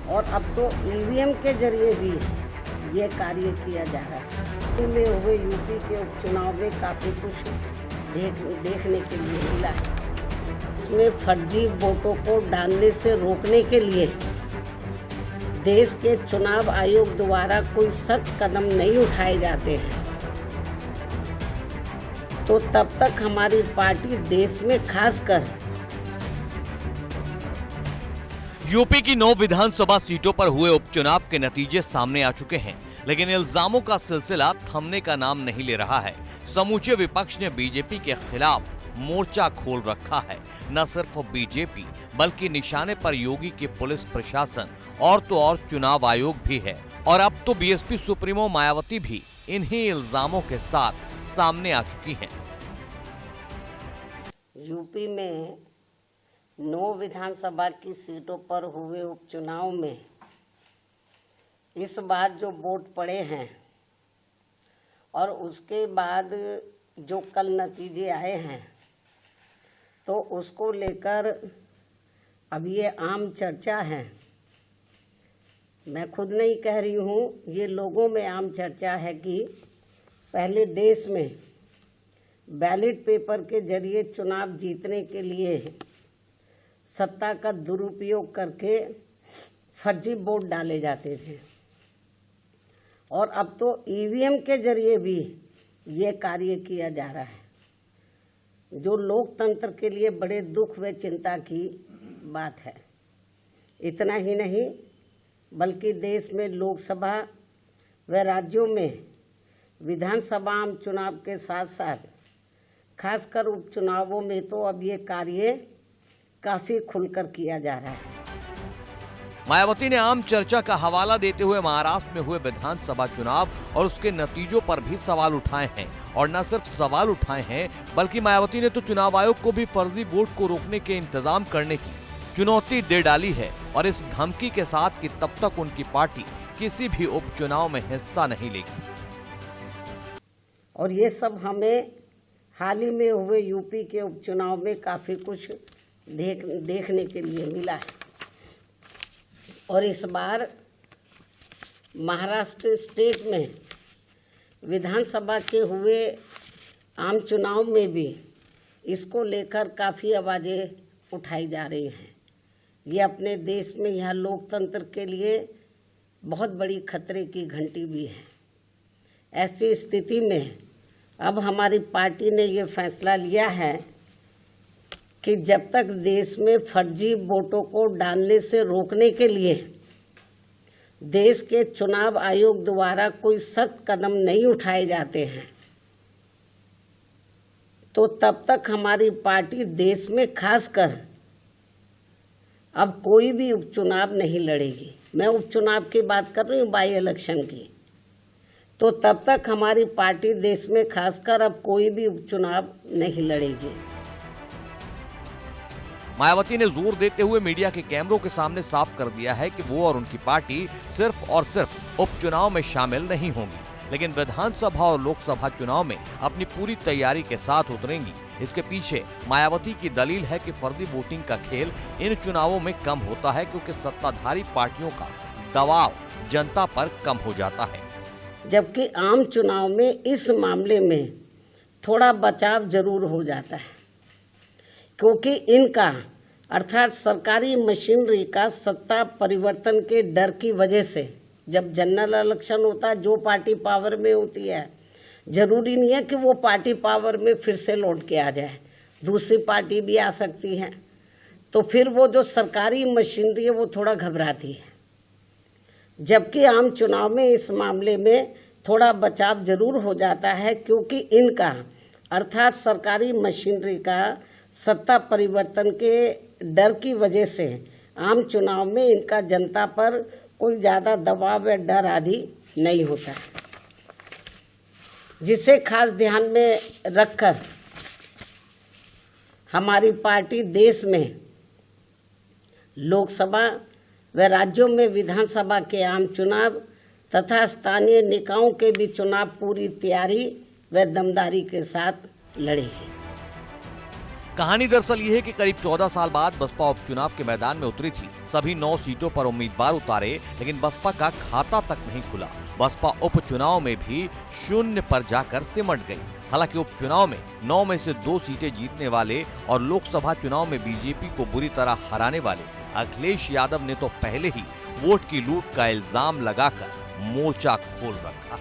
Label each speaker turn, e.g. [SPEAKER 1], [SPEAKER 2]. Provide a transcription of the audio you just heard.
[SPEAKER 1] और अब तो ईवीएम के जरिए भी ये कार्य किया जा रहा है। में हुए यूपी के उपचुनाव में काफ़ी कुछ देखने के लिए मिला है। इसमें फर्जी वोटों को डालने से रोकने के लिए देश के चुनाव आयोग द्वारा कोई सख्त कदम नहीं उठाए जाते हैं तो तब तक हमारी पार्टी देश में खासकर
[SPEAKER 2] यूपी की 9 विधानसभा सीटों पर हुए उपचुनाव के नतीजे सामने आ चुके हैं, लेकिन इल्जामों का सिलसिला थमने का नाम नहीं ले रहा है। समूचे विपक्ष ने बीजेपी के खिलाफ मोर्चा खोल रखा है। न सिर्फ बीजेपी बल्कि निशाने पर योगी की पुलिस प्रशासन और तो और चुनाव आयोग भी है। और अब तो बीएसपी सुप्रीमो मायावती भी इन्हीं इल्जामों के साथ सामने आ चुकी हैं।
[SPEAKER 1] यूपी में 9 विधानसभा की सीटों पर हुए उपचुनाव में इस बार जो वोट पड़े हैं और उसके बाद जो कल नतीजे आए हैं तो उसको लेकर अब ये आम चर्चा है। मैं खुद नहीं कह रही हूँ, ये लोगों में आम चर्चा है कि पहले देश में बैलेट पेपर के जरिए चुनाव जीतने के लिए सत्ता का दुरुपयोग करके फर्जी वोट डाले जाते थे और अब तो ईवीएम के जरिए भी ये कार्य किया जा रहा है, जो लोकतंत्र के लिए बड़े दुख व चिंता की बात है। इतना ही नहीं बल्कि देश में लोकसभा व राज्यों में विधानसभा आम चुनाव के साथ साथ खासकर उपचुनावों में तो अब ये कार्य काफी खुलकर किया जा रहा है।
[SPEAKER 2] मायावती ने आम चर्चा का हवाला देते हुए महाराष्ट्र में हुए विधानसभा चुनाव और उसके नतीजों पर भी सवाल उठाए हैं। और न सिर्फ सवाल उठाए हैं बल्कि मायावती ने तो चुनाव आयोग को भी फर्जी वोट को रोकने के इंतजाम करने की चुनौती दे डाली है और इस धमकी के साथ कि तब तक उनकी पार्टी किसी भी उपचुनाव में हिस्सा नहीं लेगी।
[SPEAKER 1] और ये सब हमें हाल ही में हुए यूपी के उपचुनाव में काफी कुछ देखने के लिए मिला है। और इस बार महाराष्ट्र स्टेट में विधानसभा के हुए आम चुनाव में भी इसको लेकर काफ़ी आवाज़ें उठाई जा रही हैं। ये अपने देश में यह लोकतंत्र के लिए बहुत बड़ी खतरे की घंटी भी है। ऐसी स्थिति में अब हमारी पार्टी ने ये फैसला लिया है कि जब तक देश में फर्जी वोटों को डालने से रोकने के लिए देश के चुनाव आयोग द्वारा कोई सख्त कदम नहीं उठाए जाते हैं तो तब तक हमारी पार्टी देश में खासकर अब कोई भी उपचुनाव नहीं लड़ेगी। मैं उपचुनाव की बात कर रही हूँ, बाई इलेक्शन की। तो तब तक हमारी पार्टी देश में खासकर अब कोई भी उपचुनाव नहीं लड़ेगी।
[SPEAKER 2] मायावती ने जोर देते हुए मीडिया के कैमरों के सामने साफ कर दिया है कि वो और उनकी पार्टी सिर्फ और सिर्फ उपचुनाव में शामिल नहीं होंगी, लेकिन विधानसभा और लोकसभा चुनाव में अपनी पूरी तैयारी के साथ उतरेंगी। इसके पीछे मायावती की दलील है कि फर्जी वोटिंग का खेल इन चुनावों में कम होता है क्योंकि सत्ताधारी पार्टियों का दबाव जनता पर कम हो जाता है,
[SPEAKER 1] जबकि आम चुनाव में इस मामले में थोड़ा बचाव जरूर हो जाता है क्योंकि इनका अर्थात सरकारी मशीनरी का सत्ता परिवर्तन के डर की वजह से जब जनरल इलेक्शन होता है, जो पार्टी पावर में होती है, जरूरी नहीं है कि वो पार्टी पावर में फिर से लौट के आ जाए, दूसरी पार्टी भी आ सकती है। तो फिर वो जो सरकारी मशीनरी है वो थोड़ा घबराती है, जबकि आम चुनाव में इस मामले में थोड़ा बचाव जरूर हो जाता है क्योंकि इनका अर्थात सरकारी मशीनरी का सत्ता परिवर्तन के डर की वजह से आम चुनाव में इनका जनता पर कोई ज़्यादा दबाव या डर आदि नहीं होता है, जिसे खास ध्यान में रखकर हमारी पार्टी देश में लोकसभा व राज्यों में विधानसभा के आम चुनाव तथा स्थानीय निकायों के भी चुनाव पूरी तैयारी व दमदारी के साथ लड़ेगी।
[SPEAKER 2] कहानी दरअसल ये है कि करीब 14 साल बाद बसपा उपचुनाव के मैदान में उतरी थी। सभी 9 सीटों पर उम्मीदवार उतारे, लेकिन बसपा का खाता तक नहीं खुला। बसपा उपचुनाव में भी शून्य पर जाकर सिमट गई। हालांकि उपचुनाव में 9 में से 2 सीटें जीतने वाले और लोकसभा चुनाव में बीजेपी को बुरी तरह हराने वाले अखिलेश यादव ने तो पहले ही वोट की लूट का इल्जाम लगाकर मोर्चा खोल रखा।